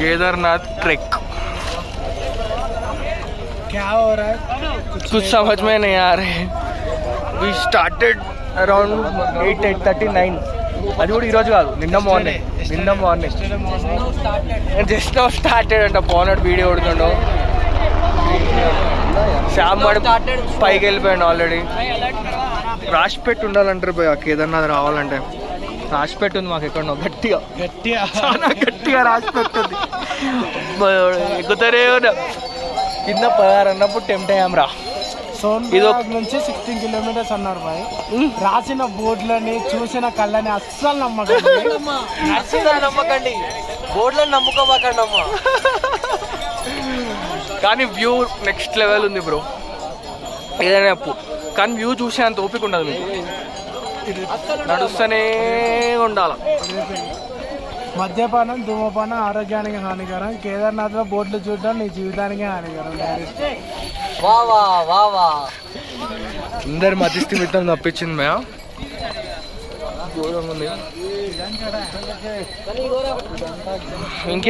Kedarnath track क्या हो रहा है कुछ समझ में नहीं आ रहे. We started around 8:39. అది కూడా ఈరోజు కాదు, నిన్న మార్నింగ్ జస్ట్ నౌ స్టార్టెడ్ అంట. పోనాడు వీడియో కొడుతుండో శ్యామ్ వాడు పైకి వెళ్ళిపోయాడు ఆల్రెడీ. రాసిపెట్టి ఉండాలంటారు పోయి కేదార్నాథ్ రావాలంటే. రాసిపెట్టి ఉంది మాకు ఎక్కడో గట్టిగా చాలా గట్టిగా రాసిపెట్టుంది. ఎక్కుతారే కింద 16 అన్నప్పుడు టెంప్ట్ అయ్యాం రా. సోన్బాగ్ నుంచి 16 కిలోమీటర్స్ అన్నారు బాయ్. రాసిన బోర్డులని చూసిన కళ్ళని అస్సలు నమ్మకండి, బోర్డులను నమ్ముకోబాకండి అమ్మా. కానీ వ్యూ నెక్స్ట్ లెవెల్ ఉంది బ్రో. ఏదైనా చెప్పు, కానీ వ్యూ చూసే అంత ఓపిక ఉండదు మీకు. నడుస్తూనే ఉండాలి. మద్యపానం ధూమపానం ఆరోగ్యానికి హానికరం. కేదార్నాథ్ లో బోర్డులు చూడడం నీ జీవితానికి హానికరం. అందరు మధ్యస్థిమితం తప్పించింది మ్యా. ఘోరంగా ఉంది.